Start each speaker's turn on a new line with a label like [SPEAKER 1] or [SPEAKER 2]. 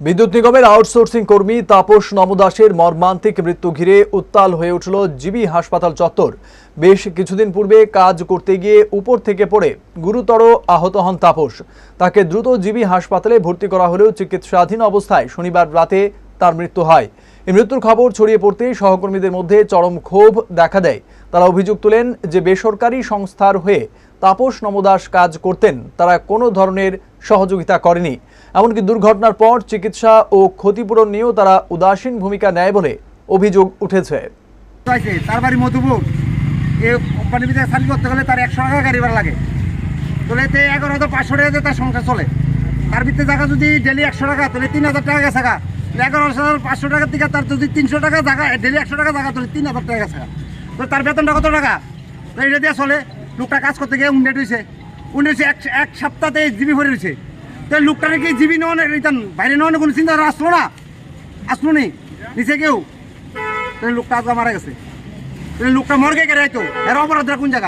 [SPEAKER 1] বিদ্যুৎ নিগমের আউটসোর্সিং কর্মী তাপস নমদাসের মর্মান্তিক মৃত্যু ঘিরে উত্তাল হয়ে উঠল জিবি হাসপাতাল চত্বর। বেশ কিছুদিন পূর্বে কাজ করতে গিয়ে উপর থেকে পড়ে গুরুতর আহত হন তাপস। তাকে দ্রুত জিবি হাসপাতালে ভর্তি করা হলেও চিকিৎসাধীন অবস্থায় শনিবার রাতে তার মৃত্যু হয়। এই মৃত্যুর খবর ছড়িয়ে পড়তেই সহকর্মীদের মধ্যে চরম ক্ষোভ দেখা দেয়। তারা অভিযোগ তোলেন যে বেসরকারি সংস্থার হয়ে তাপস নমদাস কাজ করতেন, তারা কোনো ধরনের সহযোগিতা করেনি। এমনকি দুর্ঘটনার পর চিকিৎসা ও ক্ষতিপূরণ নিয়েও তারা উদাসীন ভূমিকা নেয় বলে অভিযোগ উঠেছে।
[SPEAKER 2] তার বাড়ি মধুপুর, এই কোম্পানির ভিতরে চাকরি করতে গেলে তার 100 টাকা গাড়ি ভাড়া লাগে। তাহলে 11,500 টাকা তার সংসার চলে। তার ভিতরে জায়গা যদি ডেলি 100 টাকা, তাহলে 3,000 টাকা গেছে। 11,500 টাকার থেকে তার যদি 300 টাকা জায়গা, ডেলি 100 টাকা জায়গা, তাহলে 3,000 টাকা গেছে। তো তার বেতনটা কত টাকা? তো এটা দিয়ে চলে। লোকটা কাজ করতে গিয়ে উন্ডেট হয়েছে এক সপ্তাহতে জিবি ভরে রয়েছে। তো লোকটাকে কি জিবি নেওয়া রিটার্ন বাইরে নেওয়ানো কোনো চিন্তা আসলো না, আসলো নি নিচে কেউ। লোকটা আজকে মারা গেছে। লোকটা মর্গে গেলে এর অপরাধটা কোন জায়গা?